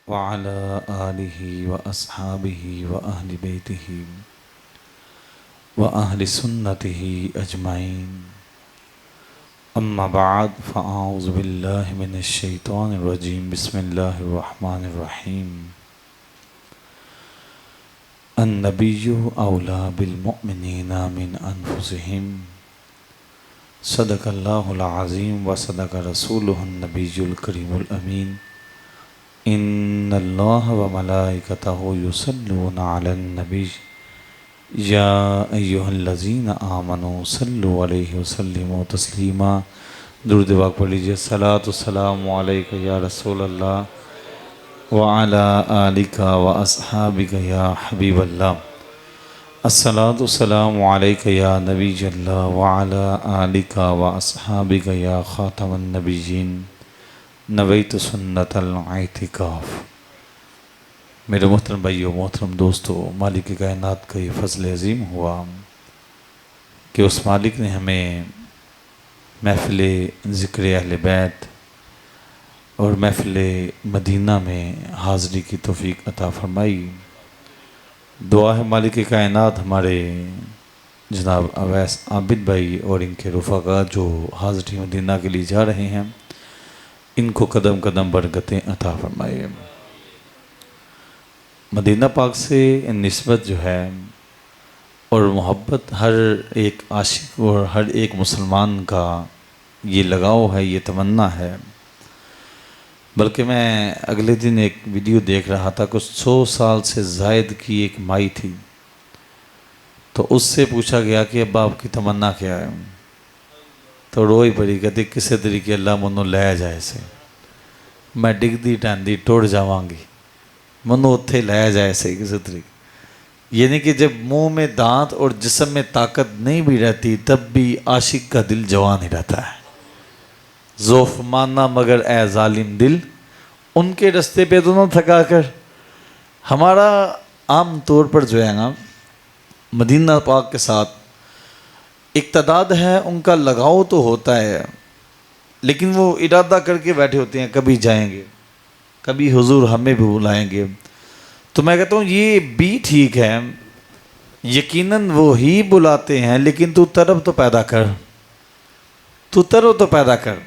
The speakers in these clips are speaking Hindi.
वअला आलिहि व अस्हाबिहि व अहलि बैतिहि व अहलि सुन्नतिहि अजमाइन। अम्मा बाद फ़अऊज़ु बिल्लाहि मिनश शैतानिर रजीम। बिस्मिल्लाहिर रहमानिर रहीम। अन्नबिय्यु औला बिल मुअमिनीना मिन अनफुसिहिम। सदक़ल्लाहुल अज़ीम व सदक़ रसूलुहुन नबियुल करीमुल अमीन। इन्नल्लाह व मलाइकतहु युसल्लूना अलन नबी या अय्युहल्लज़ीना आमनू सल्लु अलैहि वसल्लिमू तस्लीमा। दुरूद पाक पढ़ लीजिए। सलातु सलामु अलैका या रसूलल्लाह व अला आलिका व अस्हाबिका या हबीबल्लाह। अस्सलातु सलामु अलैका या नबीयल्लाह व अला आलिका व अस्हाबिका या खातमन नबिय्यीन। नवैतु सुन्नतल इतिकाफ। मेरे मोहतरम भाइयों, मोहतरम दोस्तों, मालिक कायनात का ये फ़ज़ल अज़ीम हुआ कि उस मालिक ने हमें महफ़िल ज़िक्र अहले बैत और महफ़िल मदीना में हाज़री की तौफ़ीक़ अता फ़रमाई। दुआ है मालिक कायनात हमारे जनाब अवैस आबिद भाई और इनके रुफ़ाक़ा जो हाज़री मदीना के लिए जा रहे हैं, इनको कदम कदम बरकतें अता फ़रमाए। मदीना पाक से निस्बत जो है और मोहब्बत हर एक आशिक और हर एक मुसलमान का ये लगाव है, ये तमन्ना है। बल्कि मैं अगले दिन एक वीडियो देख रहा था, कुछ 100 साल से ज़ायद की एक माई थी, तो उससे पूछा गया कि अब आपकी तमन्ना क्या है, तो रोई पड़ी, कहती किसी तरीके अल्लाह मनो लै जाए से, मैं डिगदी टहदी टुट जावांगी, मनो उत्थे लै जाए से किसी तरीके। यानी कि जब मुंह में दांत और जिस्म में ताकत नहीं भी रहती तब भी आशिक का दिल जवान ही रहता है। ज़ौफ़ माना मगर ए ज़ालिम दिल, उनके रास्ते पे तो न थका कर। हमारा आम तौर पर जो है ना, मदीना पाक के साथ एक तादाद है, उनका लगाव तो होता है, लेकिन वो इरादा करके बैठे होते हैं कभी जाएंगे, कभी हुजूर हमें भी बुलाएंगे। तो मैं कहता हूँ ये भी ठीक है, यकीनन वो ही बुलाते हैं, लेकिन तू तरफ तो पैदा कर, तू तरफ तो पैदा कर।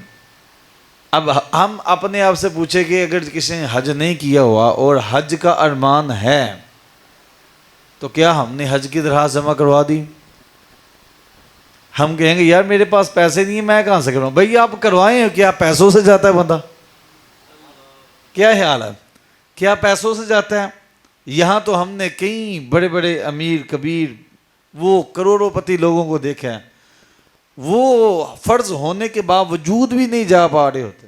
अब हम अपने आप से पूछे कि अगर किसी ने हज नहीं किया हुआ और हज का अरमान है, तो क्या हमने हज की दरख़्वास्त जमा करवा दी? हम कहेंगे यार मेरे पास पैसे नहीं है, मैं कहाँ से करवाऊँ? भाई आप करवाएं, क्या पैसों से जाता है बंदा? क्या ख्याल है, क्या पैसों से जाता है? यहाँ तो हमने कई बड़े बड़े अमीर कबीर वो करोड़ोंपति लोगों को देखा है, वो फ़र्ज होने के बावजूद भी नहीं जा पा रहे होते,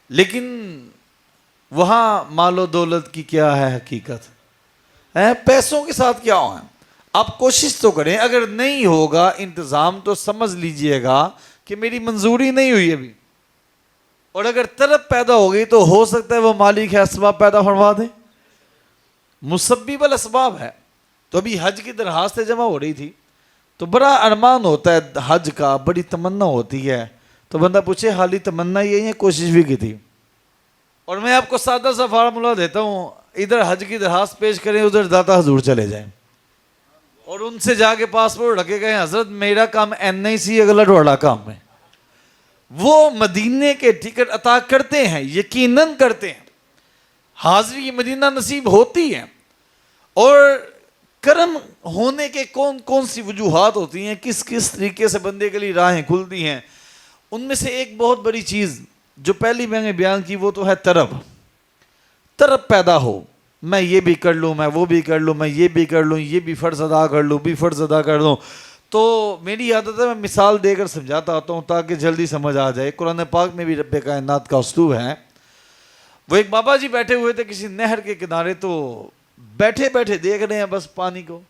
लेकिन वहाँ मालो दौलत की क्या है हकीकत है, पैसों के साथ क्या हो है। आप कोशिश तो करें, अगर नहीं होगा इंतज़ाम तो समझ लीजिएगा कि मेरी मंजूरी नहीं हुई अभी, और अगर तरफ पैदा हो गई तो हो सकता है वो मालिक है असबाब पैदा फरमा दे, मुसब्बिबल असबाब है। तो अभी हज की दरखास्तें जमा हो रही थी, तो बड़ा अरमान होता है हज का, बड़ी तमन्ना होती है, तो बंदा पूछे हाली तमन्ना यही है, कोशिश भी की थी। और मैं आपको सादा सा फार्मूला देता हूँ, इधर हज की दरखास्त पेश करें, उधर दाता हजूर चले जाएं और उनसे जाके पासपोर्ट रखे गए, हजरत मेरा काम NIC अगला डोड़ा काम है। वो मदीने के टिकट अता करते हैं, यकीनन करते हैं, हाज़री मदीना नसीब होती है। और करम होने के कौन कौन सी वजूहात होती हैं, किस किस तरीके से बंदे के लिए राहें खुलती हैं, उनमें से एक बहुत बड़ी चीज़ जो पहली मैंने बयान की वो तो है तरफ। तरफ पैदा हो, मैं ये भी कर लूँ, मैं वो भी कर लूँ, मैं ये भी कर लूँ, ये भी फ़र्ज़ अदा कर लूँ, भी फ़र्ज़ अदा कर लूँ। तो मेरी आदत है मैं मिसाल देकर समझाता आता हूँ ताकि जल्दी समझ आ जाए। कुरान पाक में भी रब्बे कायनात का उस्लूब है। वो एक बाबा जी बैठे हुए थे किसी नहर के किनारे, तो बैठे बैठे देख रहे हैं बस पानी को।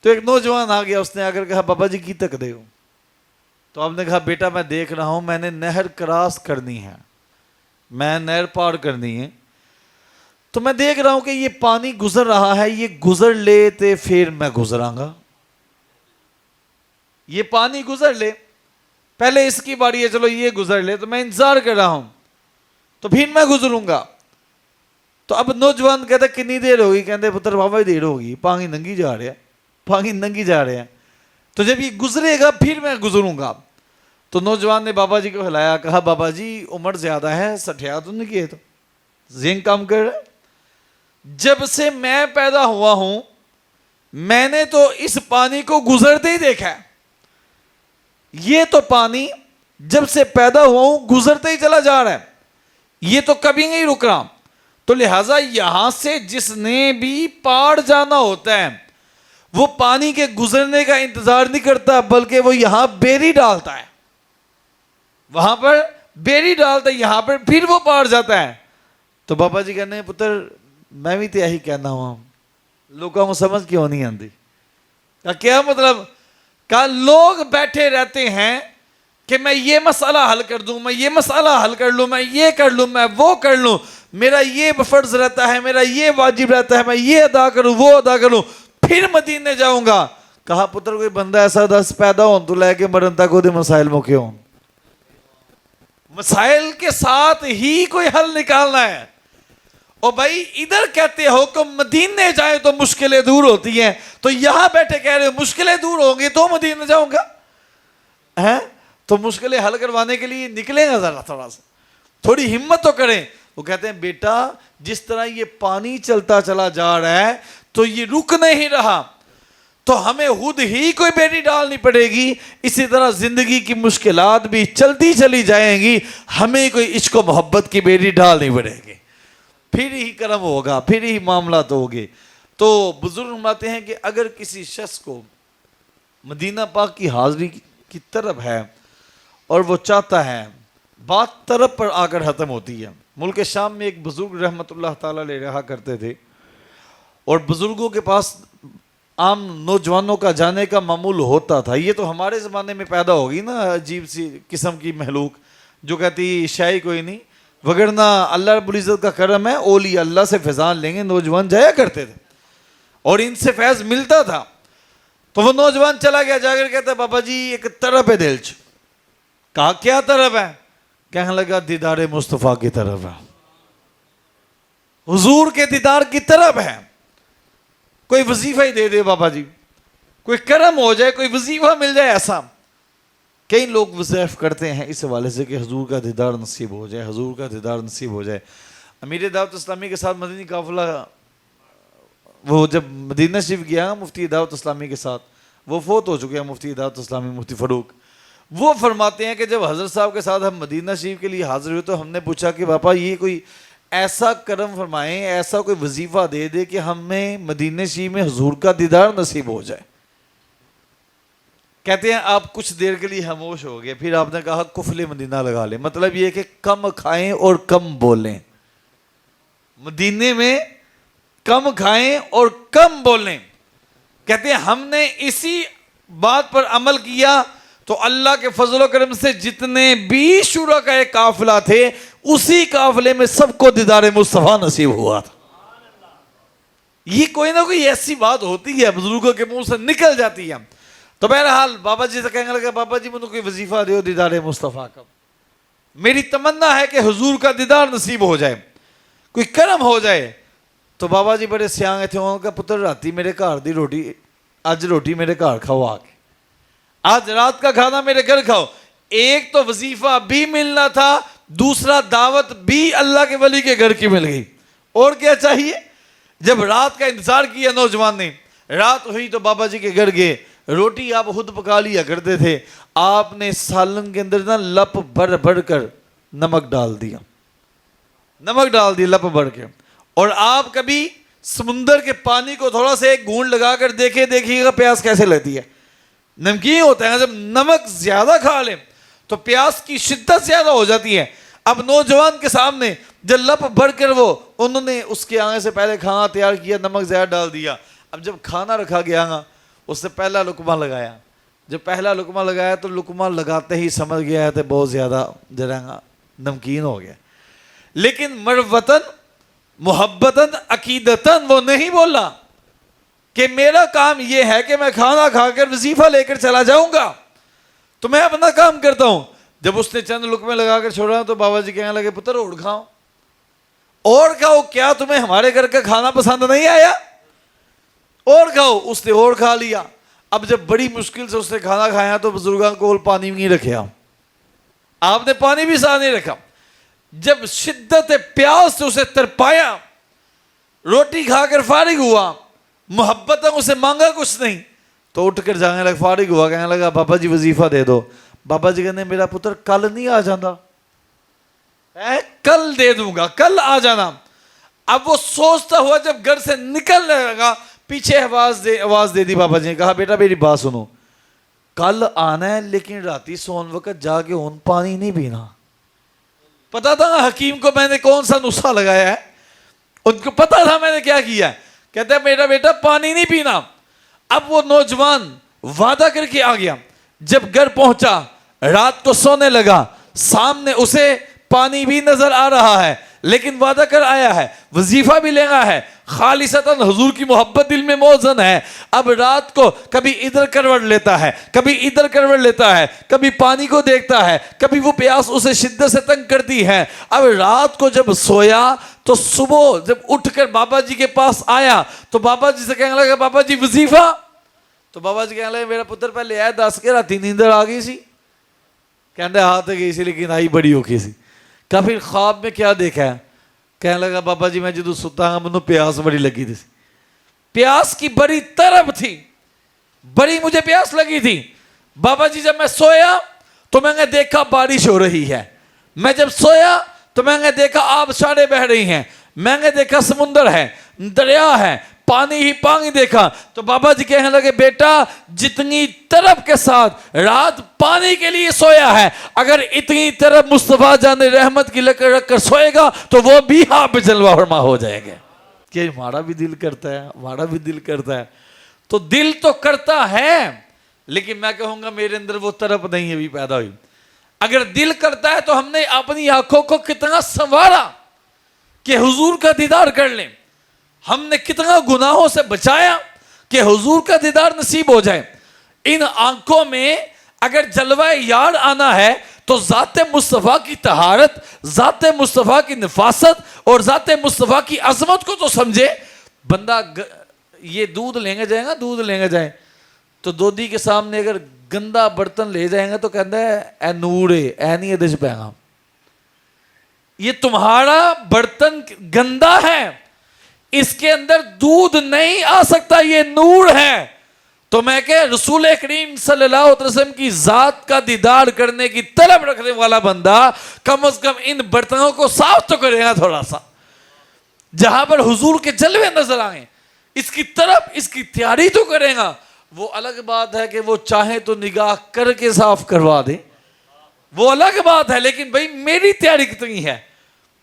तो एक नौजवान आ गया, उसने आकर कहा बाबा जी की तक दे हो। तो आपने कहा बेटा मैं देख रहा हूँ, मैंने नहर क्रॉस करनी है, मैं नहर पार करनी है, तो मैं देख रहा हूँ कि ये पानी गुजर रहा है, ये गुजर ले तो फिर मैं गुजरांगा, ये पानी गुजर ले, पहले इसकी बारी है, चलो ये गुजर ले, तो मैं इंतजार कर रहा हूं, तो फिर मैं गुजरूंगा। तो अब नौजवान कहता कितनी देर होगी, कहते पुत्र बाबा देर होगी, पानी नंगी जा रहा है, पानी नंगी जा रहे हैं, तो जब ये गुजरेगा फिर मैं गुजरूंगा। तो नौजवान ने बाबा जी को हिलाया, कहा बाबा जी उम्र ज्यादा है, सठिया तो नहीं किए, तो जिंक काम कर रहा है। जब से मैं पैदा हुआ हूं मैंने तो इस पानी को गुजरते ही देखा है, ये तो पानी जब से पैदा हुआ हूं गुजरते ही चला जा रहा है, ये तो कभी नहीं रुक रहा। तो लिहाजा यहां से जिसने भी पार जाना होता है वो पानी के गुजरने का इंतजार नहीं करता, बल्कि वो यहां बेरी डालता है, वहां पर बेरी डालता है, यहां पर फिर वो पार जाता है। तो बाबा जी कहने पुत्र मैं भी तो यही कहना हुआ, लोगों को समझ क्यों नहीं आती? क्या मतलब? का लोग बैठे रहते हैं कि मैं ये मसाला हल कर दूं, मैं ये मसाला हल कर लूं, मैं ये कर लूं, मैं वो कर लूं, मेरा ये फर्ज रहता है, मेरा ये वाजिब रहता है, मैं ये अदा करूं, वो अदा करूं, फिर मदीने जाऊंगा। कहा पुत्र कोई बंदा ऐसा दस पैदा हो तो लैके मरन तक वो मसाइल मुके हो, मसाइल के साथ ही कोई हल निकालना है। और भाई इधर कहते हो कि मदीने जाए तो मुश्किलें दूर होती हैं, तो यहां बैठे कह रहे हो मुश्किलें दूर होंगी तो मदीने जाऊंगा, हैं? तो मुश्किलें हल करवाने के लिए निकलेगा, जरा थोड़ा सा थोड़ी हिम्मत तो करें। वो कहते हैं बेटा जिस तरह ये पानी चलता चला जा रहा है तो ये रुक नहीं रहा, तो हमें खुद ही कोई बेड़ी डालनी पड़ेगी। इसी तरह जिंदगी की मुश्किलात भी चलती चली जाएंगी, हमें कोई इश्क व मोहब्बत की बेड़ी डालनी पड़ेगी, फिर ही कर्म होगा, फिर ही मामला तो होंगे। तो बुजुर्ग फरमाते हैं कि अगर किसी शख्स को मदीना पाक की हाजिरी की तरफ है और वो चाहता है, बात तरफ पर आकर ख़त्म होती है। मुल्क शाम में एक बुजुर्ग रहमतुल्लाह ताला ले रहा करते थे, और बुजुर्गों के पास आम नौजवानों का जाने का मामूल होता था। ये तो हमारे ज़माने में पैदा होगी ना अजीब सी किस्म की महलूक जो कहती शाही कोई नहीं, वगरना अल्लाह रब्बुल इज़्ज़त का करम है, ओली अल्लाह से फैज़ान लेंगे। नौजवान जाया करते थे और इनसे फैज़ मिलता था। तो वो नौजवान चला गया, जाकर कहता बाबा जी एक तरफ है दिल च। कहा क्या तरफ है? कहने लगा दीदार मुस्तफ़ा की तरफ है, हुजूर के दीदार की तरफ है। कोई वजीफा ही दे दे बाबा जी, कोई करम हो जाए, कोई वजीफा मिल जाए। ऐसा कई लोग वज़ीफ़ करते हैं इस हवाले से कि हुजूर का दीदार नसीब हो जाए, हुजूर का दीदार नसीब हो जाए। अमीर दावत इस्लामी के साथ मदनी काफिला वो जब मदीना शरीफ गया मुफ्ती दावत इस्लामी के साथ, वो फोत हो चुके हैं मुफ्ती दावत इस्लामी मुफ्ती फ़रूक। वो फरमाते हैं कि जब हज़रत साहब के साथ हम मदीना शरीफ के लिए हाजिर हुए तो हमने पूछा कि बापा ये कोई ऐसा करम फरमाएं, ऐसा कोई वजीफ़ा दे दे कि हमें मदीना शरीफ में हुजूर का दीदार नसीब हो जाए। कहते हैं आप कुछ देर के लिए खामोश हो गए, फिर आपने कहा कुफले मदीना लगा ले। मतलब ये कि कम खाएं और कम बोलें, मदीने में कम खाएं और कम बोलें। कहते हैं हमने इसी बात पर अमल किया तो अल्लाह के फजल करम से जितने भी शुरा का एक काफिला थे उसी काफिले में सबको दीदार मुस्तफ़ा नसीब हुआ था। ये कोई ना कोई ऐसी बात होती है बुजुर्गों के मुंह से निकल जाती है। तो बहरहाल बाबा जी से कहने लगा बाबा जी मुझे कोई वजीफा दो दीदार मुस्तफ़ा का, मेरी तमन्ना है कि हुजूर का दीदार नसीब हो जाए, कोई करम हो जाए। तो बाबा जी बड़े सियांगे थे, उनका पुत्र राती मेरे घर दी रोटी, आज रोटी मेरे घर खाओ आके, आज रात का खाना मेरे घर खाओ। एक तो वजीफा भी मिलना था, दूसरा दावत भी अल्लाह के वली के घर की मिल गई, और क्या चाहिए। जब रात का इंतजार किया नौजवान ने, रात हुई तो बाबा जी के घर गए। रोटी आप खुद पका लिया करते थे, आपने सालन के अंदर ना लप भर भर कर नमक डाल दिया, नमक डाल दिया लप भर के। और आप कभी समुंदर के पानी को थोड़ा सा एक घूंट लगाकर देखिएगा प्यास कैसे लगती है। नमकीन होता है, जब नमक ज्यादा खा ले तो प्यास की शिद्दत ज्यादा हो जाती है। अब नौजवान के सामने जब लप भर कर वो उन्होंने उसके आने से पहले खाना तैयार किया, नमक ज्यादा डाल दिया। अब जब खाना रखा गया उससे पहला लुकमा लगाया, जब पहला लुकमा लगाया तो लुकमा लगाते ही समझ गया है तो बहुत ज्यादा जरा नमकीन हो गया। लेकिन मरवतन मोहब्बतन अकीदतन वो नहीं बोला कि मेरा काम यह है कि मैं खाना खाकर वजीफा लेकर चला जाऊंगा, तो मैं अपना काम करता हूं। जब उसने चंद लुकमे लगाकर छोड़ा तो बाबा जी कहने लगे पुत्र और खाओ, और खाओ, क्या तुम्हें हमारे घर का खाना पसंद नहीं आया? और खाओ। उसने और खा लिया। अब जब बड़ी मुश्किल से उसने खाना खाया तो बुजुर्गों को पानी भी नहीं रखा, आपने पानी भी साथ नहीं रखा। जब शिद्दत प्यास से उसे तरपाया, रोटी खाकर फारिग हुआ, मोहब्बत उसे मांगा कुछ नहीं, तो उठकर जाने लगा, फारिग हुआ, कहने लगा बाबा जी वजीफा दे दो। बाबा जी कहने मेरा पुत्र कल नहीं आ जाता है? कल दे दूंगा, कल आ जाना। अब वो सोचता हुआ जब घर से निकलने लगा, पीछे आवाज दे दी बाबा जी ने, कहा बेटा मेरी बात सुनो, कल आना है लेकिन राती सोन वक्त जाके उन पानी नहीं पीना। पता था हकीम को मैंने कौन सा नुस्खा लगाया है, उनको पता था मैंने क्या किया है। कहते हैं मेरा बेटा पानी नहीं पीना। अब वो नौजवान वादा करके आ गया। जब घर पहुंचा, रात को सोने लगा, सामने उसे पानी भी नजर आ रहा है, लेकिन वादा कर आया है, वजीफा भी लेना है, खालिसतन हुजूर की मोहब्बत दिल में मौजूद है। अब रात को कभी इधर करवट लेता है, कभी इधर करवट लेता है, कभी पानी को देखता है, कभी वो प्यास उसे शिद्दत से तंग करती है। अब रात को जब सोया तो सुबह जब उठकर बाबा जी के पास आया तो बाबा जी से कहने लगा बाबा जी वजीफा। तो बाबा जी कहने लगे मेरा पुत्र पहले आया 10 के राती नींदर आ गई सी। कहते हाथ गई सी लेकिन आई बड़ी औखी सी। क्या फिर ख्वाब में क्या देखा है? कहने लगा बाबा जी मैं जो सुता मैनू प्यास बड़ी लगी थी, प्यास की बड़ी तरफ थी, बड़ी मुझे प्यास लगी थी। बाबा जी जब मैं सोया तो मैंने देखा बारिश हो रही है, मैं जब सोया तो मैंने देखा आबशारें बह रही हैं, मैंने देखा समुंदर है, दरिया है, पानी ही पानी देखा। तो बाबा जी कहने लगे बेटा जितनी तरफ के साथ रात पानी के लिए सोया है, अगर इतनी तरफ मुस्तफा जान रहमत की लकड़ रखकर सोएगा तो वो भी हाँ पे जलवा फरमा हो जाएगा। कि हमारा भी दिल करता है, हमारा भी दिल करता है। तो दिल तो करता है, लेकिन मैं कहूंगा मेरे अंदर वो तरफ नहीं अभी पैदा हुई। अगर दिल करता है तो हमने अपनी आंखों को कितना संवारा कि हुजूर का दीदार कर लें, हमने कितना गुनाहों से बचाया कि हुजूर का दीदार नसीब हो जाए। इन आंखों में अगर जलवा यार आना है तो ज़ाते मुस्तफ़ा की तहारत, ज़ाते मुस्तफ़ा की नफासत और ज़ाते मुस्तफ़ा की अजमत को तो समझे। बंदा ये दूध लेंगे जाएगा, दूध लेंगे जाए तो दोधी के सामने अगर गंदा बर्तन ले जाएंगे तो कहता है ए नूर है, ए नहीं एदे च पैगा, ये तुम्हारा बर्तन गंदा है, इसके अंदर दूध नहीं आ सकता, ये नूर है। तो मैं कह रसूल करीम सल्लल्लाहु अलैहि वसल्लम की जात का दीदार करने की तलब रखने वाला बंदा कम से कम इन बर्तनों को साफ तो करेगा थोड़ा सा, जहां पर हुजूर के जलवे नजर आए इसकी तरफ इसकी तैयारी तो करेगा। वो अलग बात है कि वो चाहे तो निगाह करके साफ करवा दे, वो अलग बात है, लेकिन भाई मेरी तैयारी कितनी है,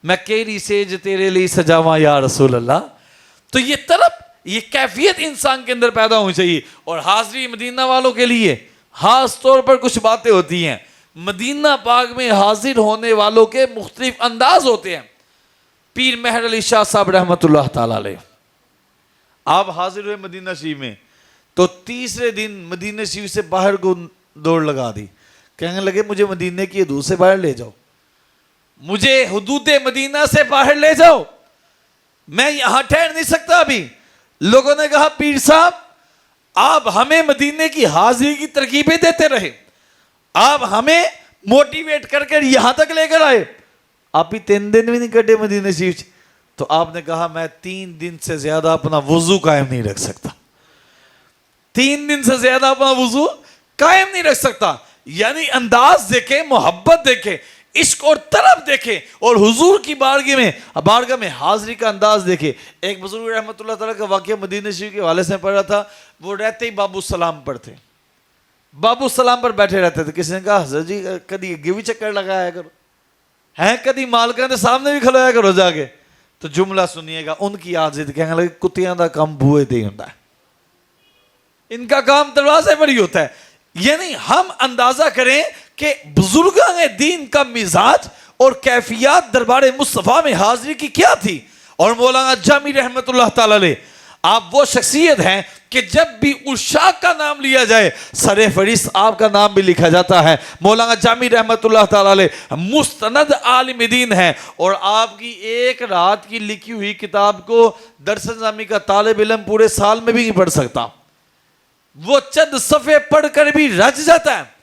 मैं केरी सेज तेरे लिए सजावा या रसूल अल्लाह। तो ये तरफ ये कैफियत इंसान के अंदर पैदा होनी चाहिए। और हाजरी मदीना वालों के लिए खास तौर पर कुछ बातें होती हैं। मदीना पाक में हाजिर होने वालों के मुख्तलिफ अंदाज होते हैं। पीर मेहर अली शाह साहब रहमतुल्लाह ताला अलैह, आप हाजिर हुए मदीना शरीफ में तो तीसरे दिन मदीना शरीफ से बाहर को दौड़ लगा दी। कहने लगे मुझे मदीने की हदूद से बाहर ले जाओ, मुझे हुदूद मदीना से बाहर ले जाओ, मैं यहां ठहर नहीं सकता अभी। लोगों ने कहा पीर साहब आप हमें मदीने की हाजिरी की तरकीबें देते रहे, आप हमें मोटिवेट कर यहां तक लेकर आए, आप ही 3 दिन भी नहीं कटे मदीने शरीफ। तो आपने कहा मैं 3 दिन से ज्यादा अपना वजू कायम नहीं रख सकता, 3 दिन से ज्यादा अपना वजू कायम नहीं रख सकता। यानी अंदाज देखे, मोहब्बत देखे, इश्क और तरफ देखे और हुजूर की बारगाह में हाजिरी का अंदाज देखे। एक बुजुर्ग रहमतुल्लाह ताला का वाकया मदीना शरीफ के हवाले से पढ़ा था। वो रहते ही बाबू सलाम पर थे, बाबू सलाम पर बैठे रहते थे। किसी ने कहा हज़रत जी कभी अगे भी चक्कर लगाया करो, हैं कभी मालका के सामने भी खलोया करो जाके। तो जुमला सुनिएगा, उनकी आदत कहने लगे कुत्तियां का काम बूहे ते ही होता है, इनका काम दरवाजे पर ही होता है। यानी हम अंदाजा करें कि बुजुर्गां दीन का मिजाज और कैफियत दरबार मुस्तफ़ा में हाजिरी की क्या थी। और मौलाना जामी रहमतुल्लाह ताला अलैह आप वो शख्सियत हैं कि जब भी उशाक का नाम लिया जाए सरे फरिश्त आपका नाम भी लिखा जाता है। मौलाना जामी रहमतुल्लाह ताला अलैह मुस्तनद आलिम दीन है और आपकी एक रात की लिखी हुई किताब को दरस निज़ामी का तालिब इल्म पूरे साल में भी नहीं पढ़ सकता। वो चंद सफ़े पढ़कर भी रज जाता है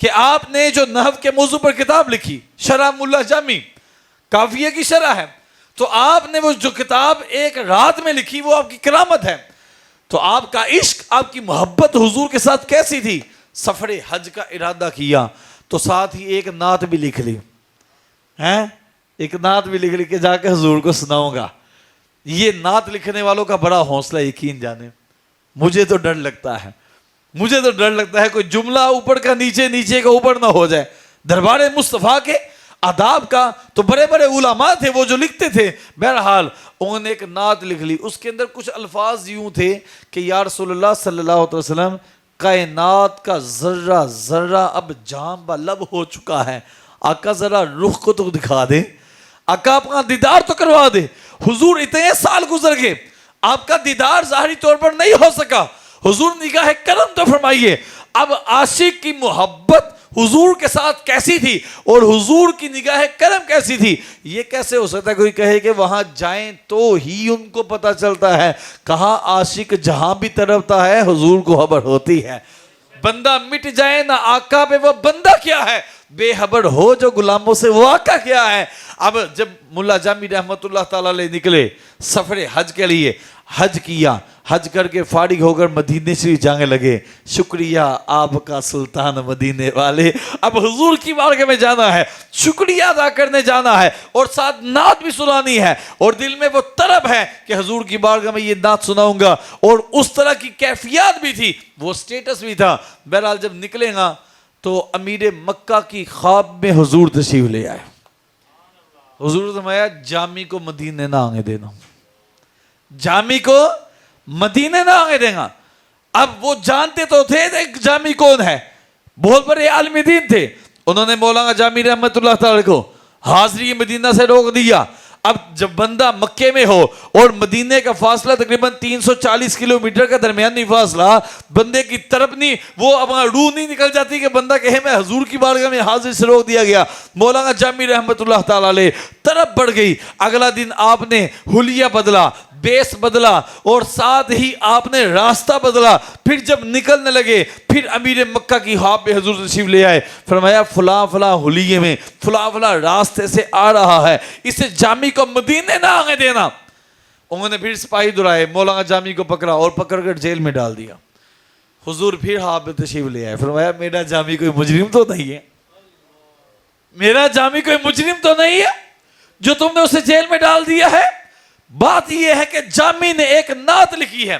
कि आपने जो नहव के मौजू पर किताब लिखी, शरह मुल्ला जामी काफिया की शरह है, तो आपने वो जो किताब एक रात में लिखी वो आपकी करामत है। तो आपका इश्क, आपकी मोहब्बत हुजूर के साथ कैसी थी? सफरे हज का इरादा किया तो साथ ही एक नात भी लिख ली हैं, एक नात भी लिख ली कि जाकर हुजूर को सुनाऊंगा। ये नात लिखने वालों का बड़ा हौसला, यकीन जाने मुझे तो डर लगता है, मुझे तो डर लगता है कोई जुमला ऊपर का नीचे, नीचे का ऊपर ना हो जाए। दरबार मुस्तफ़ा के आदाब का तो बड़े बड़े उलामा थे वो जो लिखते थे। बहरहाल उन्होंने एक नात लिख ली, उसके अंदर कुछ अल्फाज यूं थे कि या रसूलुल्लाह सल्लल्लाहु अलैहि वसल्लम, कायनात का जर्रा जर्रा अब जाम लब हो चुका है, आका जरा रुख को तो दिखा दे, आका अपना दीदार तो करवा दे। हुजूर इतने साल गुजर गए, आपका दीदार जाहिरी तौर पर नहीं हो सका, हुजूर निगाह करम तो फरमाइए। अब आशिक की मोहब्बत हुजूर के साथ कैसी थी और हुजूर की निगाह करम कैसी थी, ये कैसे हो सकता है? कोई कहे कि वहां जाएं तो ही उनको पता चलता है। कहा आशिक जहां भी तरफता है हुजूर को खबर होती है। बंदा मिट जाए ना आका पे, वो बंदा क्या है? बेखबर हो जो गुलामों से, वो आका क्या है? अब जब मुल्ला जामी रहमतुल्लाह ताला अलैह निकले सफरे हज के लिए, हज किया, हज करके फारिग होकर मदीने से जाने लगे। शुक्रिया आपका सुल्तान मदीने वाले। अब हुजूर की बारगाह में जाना है, शुक्रिया अदा करने जाना है और साथ नात भी सुनानी है और दिल में वो तलब है कि हुजूर की बारगाह में ये नात सुनाऊंगा। और उस तरह की कैफियत भी थी, वो स्टेटस भी था। बहरहाल जब निकलेगा तो अमीर मक्का की ख्वाब में हुजूर तशरीफ ले आए। हुजूर ने फरमाया जामी को मदीने ना आने देना, जामी को मदीने ना आने देगा। अब वो जानते तो थे जामी कौन है, बहुत बड़े आलिम दीन थे। उन्होंने मौलाना जामी रहमतुल्लाह ताला को हाजिरी मदीना से रोक दिया। अब जब बंदा मक्के में हो और मदीने का फासला तकरीबन 340 किलोमीटर का दरमियानी फासला, बंदे की तरफ नहीं, वो अपना रूह नहीं निकल जाती कि बंदा कहे मैं हुजूर की बारगाह में हाजिर से रोक दिया गया। मौलाना जामी रहमतुल्लाह ताला अलैह तरफ बढ़ गई। अगला दिन आपने हुलिया बदला, बेस बदला और साथ ही आपने रास्ता बदला। फिर जब निकलने लगे फिर अमीर मक्का की ख्वाब में हुजूर तशरीफ ले आए। फरमाया फला फला हुलिये में फला फला रास्ते से आ रहा है, इसे जामी को मदीने ना आने देना। उन्होंने फिर सिपाही दुराए, मौलाना जामी को पकड़ा और पकड़कर जेल में डाल दिया। हुजूर फिर ख्वाब में तशरीफ ले आए। फरमाया मेरा जामी कोई मुजरिम तो नहीं है, मेरा जामी कोई मुजरिम तो नहीं है जो तुमने उसे जेल में डाल दिया है। बात यह है कि जामी ने एक नात लिखी है,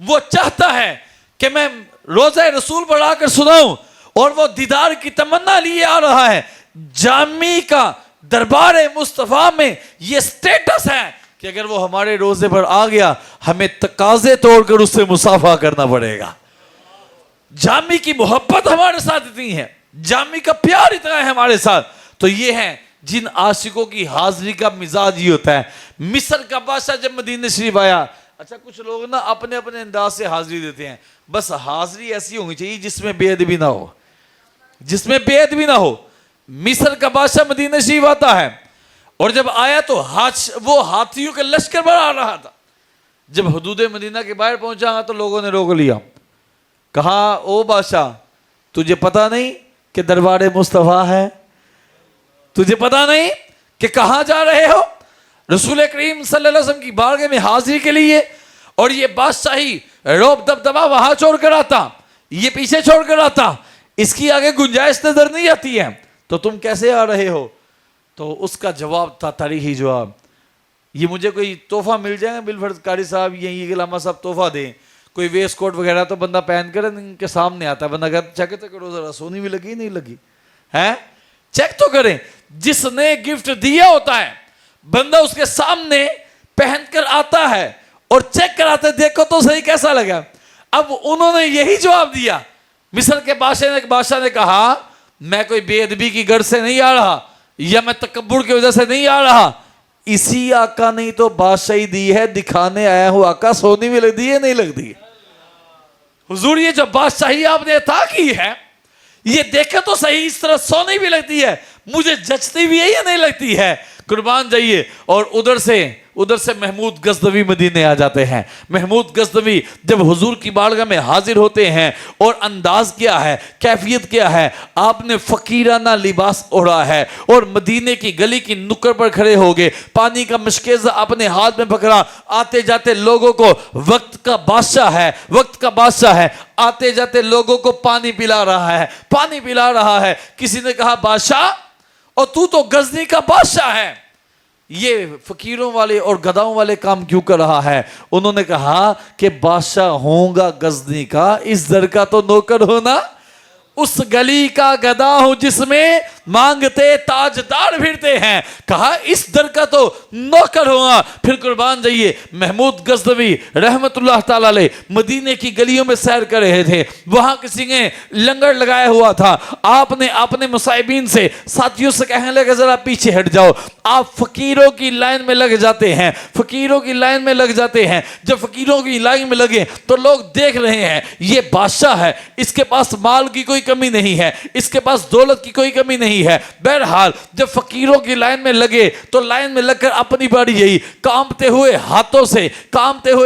वो चाहता है कि मैं रोज़ा रसूल बढ़ाकर सुनाऊं और वो दीदार की तमन्ना लिए आ रहा है। जामी का दरबार मुस्तफ़ा में ये स्टेटस है कि अगर वो हमारे रोजे पर आ गया हमें तकाजे तोड़कर उससे मुसाफा करना पड़ेगा। जामी की मोहब्बत हमारे साथ इतनी है, जामी का प्यार इतना है हमारे साथ। तो ये है जिन आशिकों की हाजिरी का मिजाज ये होता है। मिस्र का बादशाह जब मदीने शरीफ आया, अच्छा कुछ लोग ना अपने अपने अंदाज से हाजिरी देते हैं, बस हाजिरी ऐसी होनी चाहिए जिसमें बेअदबी ना हो, जिसमें बेअदबी ना हो। मिस्र का बादशाह मदीने शरीफ आता है और जब आया तो वो हाथियों के लश्कर पर आ रहा था। जब हदूद मदीना के बाहर पहुंचा तो लोगों ने रोक लिया, कहा ओ बादशाह तुझे पता नहीं कि दरबार मुस्तफ़ा है, तुझे पता नहीं कि कहां जा रहे हो? रसूल करीम सल्लल्लाहु अलैहि वसल्लम की बारगाह में हाजिरी के लिए। और ये बादशाही रौब दबदबा वहां छोड़ कर आता, ये पीछे छोड़ कर आता, इसकी आगे गुंजाइश नजर नहीं आती है, तो तुम कैसे आ रहे हो? तो उसका जवाब था तारीखी जवाब, ये मुझे कोई तोहफा मिल जाएगा बिलफर्ज कारी साहब, ये लामा साहब तोहफा दें, कोई वेस्ट कोट वगैरह तो बंदा पहन कर इनके सामने आता है, बंदा कहता चेक तो करो जरा सोनी भी लगी नहीं लगी है, चेक तो करें। जिसने गिफ्ट दिया होता है बंदा उसके सामने पहनकर आता है और चेक कराते देखो तो सही कैसा लगा। अब उन्होंने यही जवाब दिया। मिस्र के बादशाह ने कहा मैं कोई बेअदबी की गर्ज से नहीं आ रहा या मैं तकब्बुर की वजह से नहीं आ रहा, इसी आका ने तो बादशाही दी है, दिखाने आया हूं आका, सोनी भी लगती है नहीं लगती है? हुजूर ये जो बादशाही आपने अता की है, ये देखे तो सही, इस तरह सोनी भी लगती है, मुझे जचती भी है या नहीं लगती है? कुर्बान जाइए। और उधर से महमूद गज़नवी मदीने आ जाते हैं। महमूद गज़नवी जब हुजूर की बारगाह में हाजिर होते हैं, और अंदाज क्या है, कैफियत क्या है, आपने फकीराना लिबास ओढ़ा है और मदीने की गली की नुक्कड़ पर खड़े हो गए, पानी का मशकेज़ा अपने हाथ में पकड़ा, आते जाते लोगों को, वक्त का बादशाह है, वक्त का बादशाह है, आते जाते लोगों को पानी पिला रहा है। किसी ने कहा बादशाह, और तू तो गजनी का बादशाह है, ये फकीरों वाले और गधाओं वाले काम क्यों कर रहा है? उन्होंने कहा कि बादशाह होगा गजनी का, इस दर का तो नौकर होना, उस गली का गधा हूं जिसमें मांगते ताजदार फिरते हैं। कहा इस दर का तो नौकर होगा। फिर कुर्बान जाइए, महमूद गज़नवी रहमतुल्लाह ताला अलैह मदीने की गलियों में सैर कर रहे थे, वहां किसी ने लंगर लगाया हुआ था। आपने अपने मुसाइबीन से, साथियों से कहने लगे जरा पीछे हट जाओ। आप फकीरों की लाइन में लग जाते हैं, फकीरों की लाइन में लग जाते हैं। जब फकीरों की लाइन में लगे तो लोग देख रहे हैं ये बादशाह है, इसके पास माल की कोई कमी नहीं है, इसके पास दौलत की कोई कमी नहीं है। बहरहाल जब फकीरों की लाइन में लगे तो लाइन में लगकर अपनी बारी यही कांपते हुए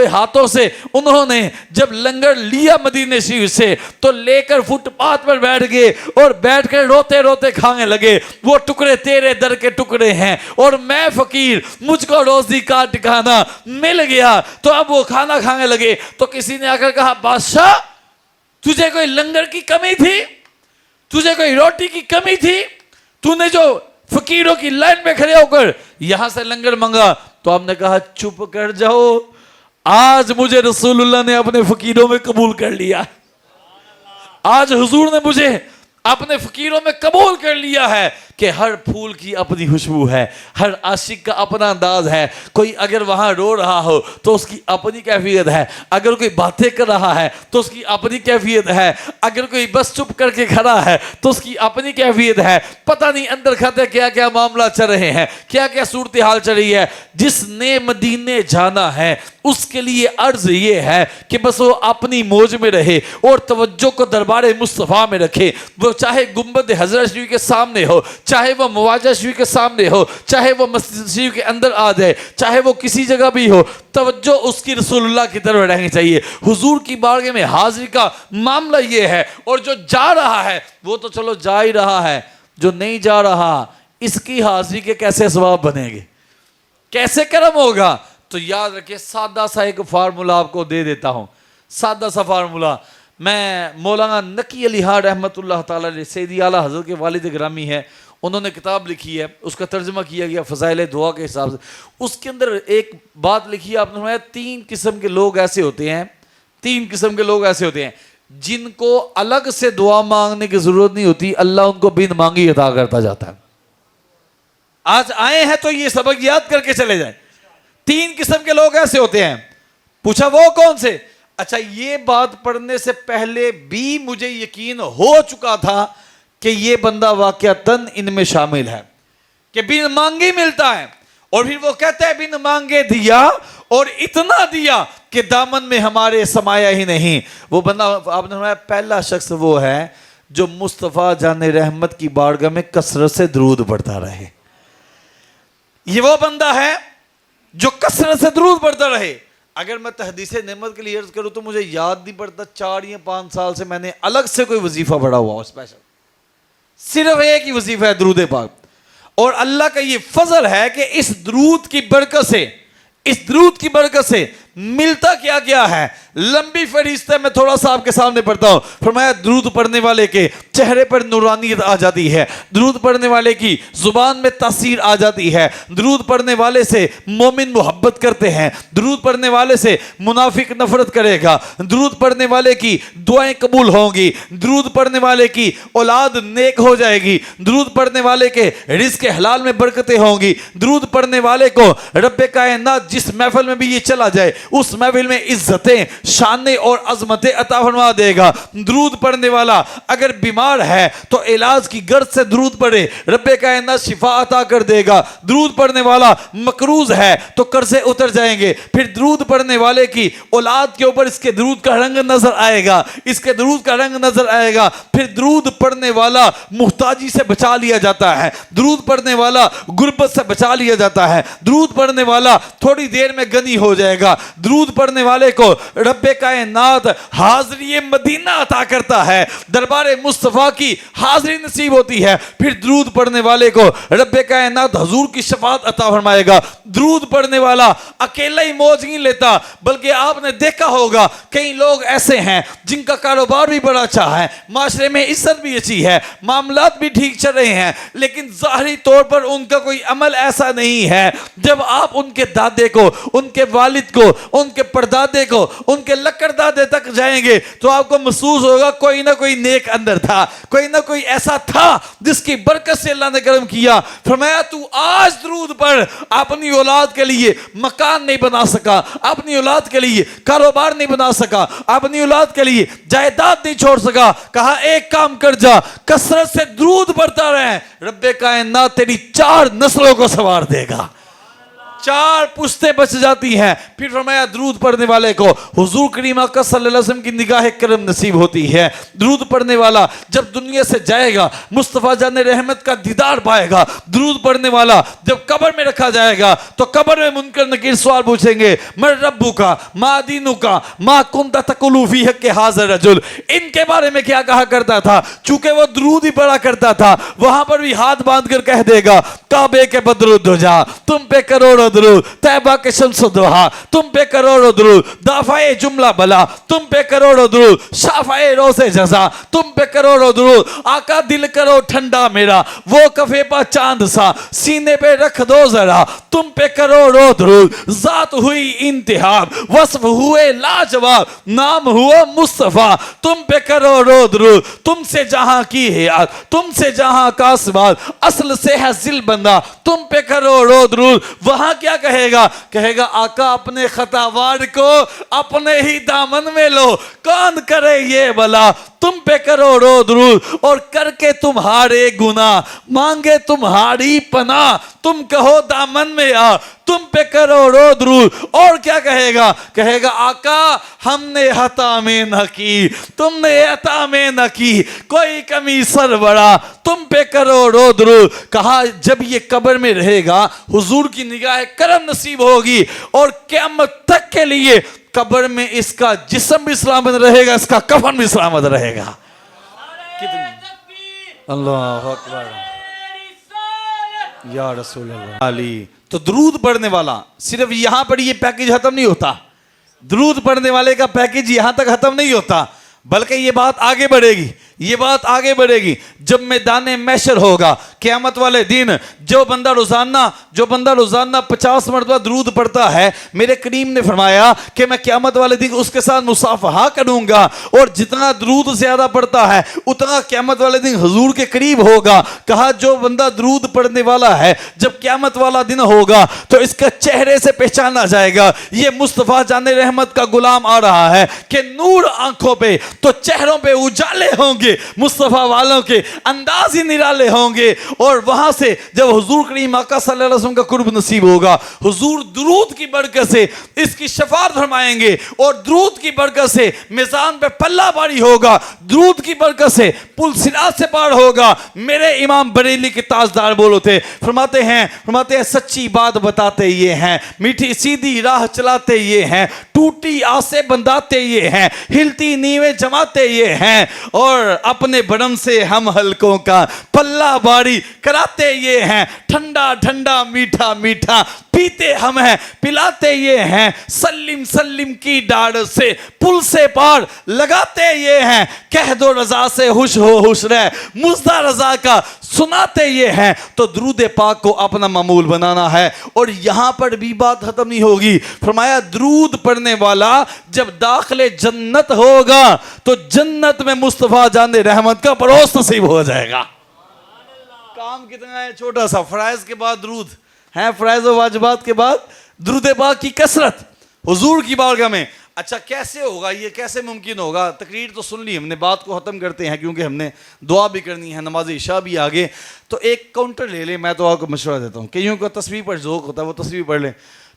हाथों से उन्होंने जब लंगर लिया मदीने शरीफ से, तो लेकर फुटपाथ पर बैठ गए और बैठकर रोते रोते खाने लगे। वो टुकड़े तेरे दर के टुकड़े हैं और मैं फकीर, मुझको रोजी का ठिकाना मिल गया। तो अब वो खाना खाने लगे तो किसी ने आकर कहा बादशाह, तुझे कोई लंगर की कमी थी, तुझे कोई रोटी की कमी थी, तूने जो फकीरों की लाइन में खड़े होकर यहां से लंगर मांगा? तो आपने कहा चुप कर जाओ, आज मुझे रसूलुल्लाह ने अपने फकीरों में कबूल कर लिया, आज हुजूर ने मुझे अपने फकीरों में कबूल कर लिया है कि हर फूल की अपनी खुशबू है, हर आशिक का अपना अंदाज है। कोई अगर वहां रो रहा हो तो उसकी अपनी कैफियत है, अगर कोई बातें कर रहा है तो उसकी अपनी कैफियत है, अगर कोई बस चुप करके खड़ा है तो उसकी अपनी कैफियत है। पता नहीं अंदर खाते क्या क्या मामला चल रहे हैं, क्या क्या सूरत हाल चल रही है। जिसने मदीने जाना है उसके लिए अर्ज ये है कि बस वो अपनी मौज में रहे और तवज्जो को दरबार मुस्तफ़ा में रखे। वो चाहे गुंबद हजरत शरीफ के सामने हो, चाहे वो मवाजा शरीफ के सामने हो, चाहे वो मस्जिद शरीफ के अंदर आ जाए, चाहे वो किसी जगह भी हो, तवज्जो उसकी रसूलुल्लाह की तरफ रहनी चाहिए। हुजूर की बारगाह में हाजिरी का मामला ये है। और जो जा रहा है वो तो चलो जा ही रहा है, जो नहीं जा रहा इसकी हाजिरी के कैसे सवाब बनेंगे, कैसे कर्म होगा? तो याद रखिए, सादा सा एक फार्मूला आपको दे देता हूं, सादा सा फार्मूला। मैं मौलाना नकी अली हां रहमतुल्लाह ताला अलैह सैयदी आला हज़रत के वालिद गिरामी है, उन्होंने किताब लिखी है, उसका तर्जुमा किया गया फ़ज़ाइल दुआ के हिसाब से। उसके अंदर एक बात लिखी है आपने, तीन किस्म के लोग ऐसे होते हैं, तीन किस्म के लोग ऐसे होते हैं जिनको अलग से दुआ मांगने की जरूरत नहीं होती, अल्लाह उनको बिन मांगी अता करता जाता है। आज आए हैं तो ये सबक याद करके चले जाए। तीन किस्म के लोग ऐसे होते हैं। पूछा वो कौन से? अच्छा, ये बात पढ़ने से पहले भी मुझे यकीन हो चुका था कि ये बंदा वाकयातन इनमें शामिल है कि बिन मांगे मिलता है। और फिर वो कहता है बिन मांगे दिया, और इतना दिया कि दामन में हमारे समाया ही नहीं। वो बंदा आपने सुना, पहला शख्स वो है जो मुस्तफ़ा जाने रहमत की बारगाह में कसरत से दरूद पढ़ता रहे। ये वो बंदा है जो कसरत से दरूद पढ़ता रहे। अगर मैं तहदीसे नेमत के लिए अर्ज करूं तो मुझे याद नहीं पड़ता 4 या 5 साल से मैंने अलग से कोई वजीफा पढ़ा हुआ हो स्पेशल, सिर्फ एक ही वजीफा है दरूद पाक। और अल्लाह का ये फजल है कि इस दरूद की बरकत से, इस दरूद की बरकत से मिलता क्या क्या है। लंबी फरिश्ते में थोड़ा सा आपके सामने पढ़ता हूं। फरमाया दरूद पढ़ने वाले के चेहरे पर नूरानियत आ जाती है, दरूद पढ़ने वाले की जुबान में तासीर आ जाती है, दरूद पढ़ने वाले से मोमिन मोहब्बत करते हैं, दरूद पढ़ने वाले से मुनाफिक नफरत करेगा, दरूद पढ़ने वाले की दुआएं कबूल होंगी, दरूद पढ़ने वाले की औलाद नेक हो जाएगी, दरूद पढ़ने वाले के रिज़्क़ हलाल में बरकतें होंगी, दरूद पढ़ने वाले को रब्बे कायनात जिस महफिल में भी ये चला जाए उस महफिल में इज्जतें, शाने और अजमतें अता फरमा देगा। दरूद पढ़ने वाला अगर बीमार बीमार है तो इलाज की गर्ज से दुरूद पढ़े, रब्बे कायनात शिफा अता कर देगा। दुरूद पढ़ने वाला मकरूज है तो कर्जे उतर जाएंगे। फिर दुरूद पढ़ने वाले की औलाद के ऊपर इसके दुरूद का रंग नजर आएगा, इसके दुरूद का रंग नजर आएगा। फिर दुरूद पढ़ने वाला मुहताजी से बचा लिया जाता है, दुरूद पढ़ने वाला गुर्बत से बचा लिया जाता है, दुरूद पढ़ने वाला थोड़ी देर में गनी हो जाएगा। दुरूद पढ़ने वाले को रब्बे कायनात हाज़री मदीना अता करता है, दरबार मुस्तफ़ा की हाज़री नसीब होती है। फिर दुरूद पढ़ने वाले को रब्बे कायनात हुजूर की शफाअत अता फरमाएगा। दुरूद पढ़ने वाला अकेला ही मौज नहीं लेता, बल्कि आपने देखा होगा कई लोग ऐसे हैं जिनका कारोबार भी बड़ा अच्छा है, माशरे में इज्जत भी अच्छी है, मामलात भी ठीक चल रहे हैं, लेकिन ज़ाहिरी तौर पर उनका कोई अमल ऐसा नहीं है। जब आप उनके दादे को, उनके वालिद को, उनके परदादे को, उनके लकड़दादे तक जाएंगे तो आपको महसूस होगा कोई ना कोई नेक अंदर था, कोई ना कोई ऐसा था जिसकी बरकत से अल्लाह ने करम किया। फरमाया तू आज दुरूद पढ़, अपनी औलाद के लिए मकान नहीं बना सका, अपनी औलाद के लिए कारोबार नहीं बना सका, अपनी औलाद के लिए जायदाद नहीं छोड़ सका, कहा एक काम कर जा, कसरत से दुरूद पढ़ता रहे, रब्बे कायनात तेरी 4 नस्लों को सवार देगा, 4 पुश्तें बच जाती हैं। फिर फरमाया दुरूद पढ़ने वाले को हुजूर करीम आका सल्लल्लाहु अलैहि वसल्लम की निगाह करम नसीब होती है। दुरूद पढ़ने वाला जब दुनिया से जाएगा मुस्तफ़ा जान रहमत का दीदार पाएगा। दुरूद पढ़ने वाला जब कब्र में रखा जाएगा तो कब्र में मुनकर नकीर सवाल पूछेंगे, मर रब्बु का, मा दीनु का, मा कुंता तकुलु फी हक़्क़ि हाज़ा रजुल, इनके बारे में क्या कहा करता था। चूंकि वो दुरूद ही पढ़ा करता था, वहां पर भी हाथ बांध कर कह देगा, काबे के बदरुद्दोजा तुम पे करोड़ों दुरूद, तैबा के शम्सो दुहा तुम पे करोड़ों दुरूद, दाफाए जुमला बला तुम पे करोड़ों दुरूद, शाफाए रोज़े जज़ा तुम पे करोड़ों दुरूद। आका दिल करो ठंडा मेरा, वो कफे पा चांद सा सीने पे रख दो जरा, तुम पे करोड़ों दुरूद। जात हुई इंतिहाब, वस्फ हुए लाजवाब, नाम हुआ मुस्तफ़ा तुम पे करोड़ों दुरूद। तुमसे जहां की है याद, तुमसे जहां का सवाल, असल से है जिल बंदा तुम पे करोड़ों दुरूद। वहां क्या कहेगा, कहेगा आका अपने खतावार को अपने ही दामन में लो, कौन करे ये भला, तुम पे करोड़ों दुरूद। और करके तुम्हारे गुनाह मांगे तुम्हारी पनाह, तुम कहो दामन में आ, तुम पे करोड़ों दुरूद। और क्या कहेगा, कहेगा आका हमने हता में न की, तुमने अता में न की, कोई कमी सरबरा तुम पे करोड़ों दुरूद। कहा जब ये कब्र में रहेगा हुजूर की निगाह करम नसीब होगी और क़यामत तक के लिए कब्र में इसका जिस्म भी सलामत रहेगा, इसका कफन भी सलामत रहेगा। कितनी अल्लाह अकबर या रसूल अल्लाह अली। तो दुरूद पढ़ने वाला सिर्फ यहां पर ये पैकेज खत्म नहीं होता, दुरूद पढ़ने वाले का पैकेज यहां तक खत्म नहीं होता, बल्कि ये बात आगे बढ़ेगी, ये बात आगे बढ़ेगी। जब मैदान महशर होगा क़यामत वाले दिन, जो बंदा रोजाना 50 मरतबा दुरूद पढ़ता है, मेरे करीम ने फरमाया कि मैं क़यामत वाले दिन उसके साथ मुसाफहा करूंगा, और जितना दुरूद ज्यादा पढ़ता है उतना क़यामत वाले दिन हुजूर के करीब होगा। कहा जो बंदा दुरूद पढ़ने वाला है जब क़यामत वाला दिन होगा तो इसका चेहरे से पहचाना जाएगा ये मुस्तफ़ा जाने रहमत का गुलाम आ रहा है, कि नूर आंखों पे तो चेहरों पे उजाले होंगे, मुस्तफ़ा वालों के अंदाज ही निराले होंगे। और वहां से जब हुजूर करीम आका सल्लल्लाहु अलैहि वसल्लम का कुर्ब नसीब होगा, हुजूर दुरूद की बरकत से इसकी शफाअत फरमाएंगे, और दुरूद की बरकत से मिज़ान पे पल्ला भारी होगा, दुरूद की बरकत से पुल सिरात से पार होगा। मेरे इमाम बरेली के ताजदार बोलो थे, फरमाते हैं सच्ची बात बताते ये हैं, मीठी सीधी राह चलाते ये हैं, टूटी आसे बंधाते ये हैं, हिलती नीवें जमाते ये हैं, और अपने बड़म से हम हल्कों का पल्ला भारी कराते ये हैं। ठंडा ठंडा मीठा मीठा पीते हम हैं, पिलाते ये हैं, सल्लिम सल्लिम की डाढ़ से पुल से पार लगाते ये हैं। कह दो रजा से हुश हो हुश रह, मुज़्दा रजा का सुनाते ये हैं। तो दुरूद पाक को अपना मामूल बनाना है। और यहां पर भी बात खत्म नहीं होगी, फरमाया दुरूद पढ़ने वाला जब दाखिले जन्नत होगा तो जन्नत में मुस्तफ़ा जाने रहमत का परोस नसीब हो जाएगा। काम कितना है छोटा सा, फराइज के बाद दुरूद है, फराइज और वाजिबात के बाद दुरूद पाक की कसरत, हुजूर की बारगाह में अच्छा कैसे होगा ये, कैसे मुमकिन होगा? तकरीर तो सुन ली हमने, बात को ख़त्म करते हैं क्योंकि हमने दुआ भी करनी है, नमाज इशा भी आगे। तो एक काउंटर ले लें, मैं तो आपको मशवरा देता हूँ, कईयों को तस्वीर पर ज़ौक़ होता है, वो तस्वीर पढ़ लें।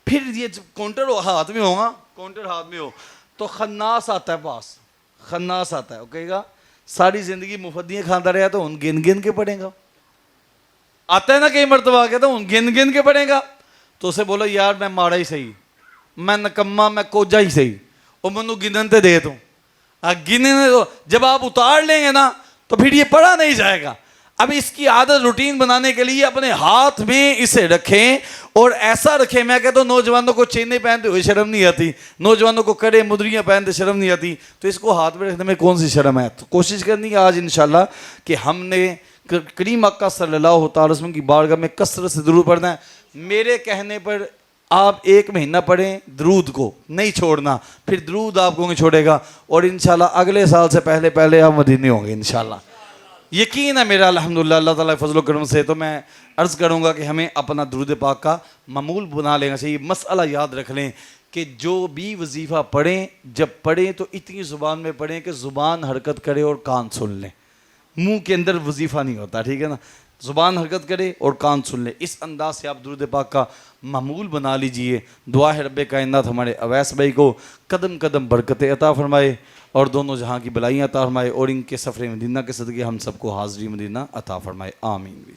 फिर ये काउंटर हाथ में होगा, काउंटर हाथ में हो तो खन्नास आता है पास, खन्नास आता है, वो कहेगा सारी ज़िंदगी मुफद्दियाँ खाता रहा तो उन गिन गिन के पढ़ेगा। आता है ना कई मरतबा, कहता हूँ गिन गिन के पढ़ेगा। तो उसे बोलो यार मैं माड़ा ही सही, मैं नकम्मा, मैं कोजा ही सही, और मैनू गिनन ते दे दूँ। गिनने दो, जब आप उतार लेंगे ना तो फिर ये पढ़ा नहीं जाएगा। अब इसकी आदत रूटीन बनाने के लिए अपने हाथ में इसे रखें, और ऐसा रखें, मैं कहता हूँ नौजवानों को चेने पहनते हुए शर्म नहीं आती, नौजवानों को कड़े मुद्रियाँ पहनते शर्म नहीं आती, तो इसको हाथ में रखने में कौन सी शर्म है? तो कोशिश करनी है आज इंशाल्लाह कि हमने करीम आका सल्लल्लाहु अलैहि वसल्लम की बारगाह में कसरत से दुरूद पढ़ना है। मेरे कहने पर आप 1 महीना पढ़ें, दरूद को नहीं छोड़ना, फिर दरूद आपको नहीं छोड़ेगा, और इंशाल्लाह अगले साल से पहले पहले आप मदीने होंगे इंशाल्लाह। यकीन है मेरा अल्हम्दुलिल्लाह अल्लाह ताला के फजल करम से। तो मैं अर्ज़ करूँगा कि हमें अपना दरूद पाक का मामूल बना लेना चाहिए। मसला याद रख लें कि जो भी वजीफ़ा पढ़ें, जब पढ़ें तो इतनी ज़ुबान में पढ़ें कि ज़ुबान हरकत करे और कान सुन लें। मुंह के अंदर वजीफ़ा नहीं होता, ठीक है ना, ज़ुबान हरकत करे और कान सुन ले। इस अंदाज से आप दुरूद पाक का मामूल बना लीजिए। दुआ है रब्बे कायनात हमारे अवैस भाई को कदम कदम बरकतें अता फरमाए और दोनों जहाँ की भलाइयाँ अता फरमाए, और इनके सफ़र मदीना के सदक़े हम सबको हाज़री मदीना अता फरमाए। आमीन।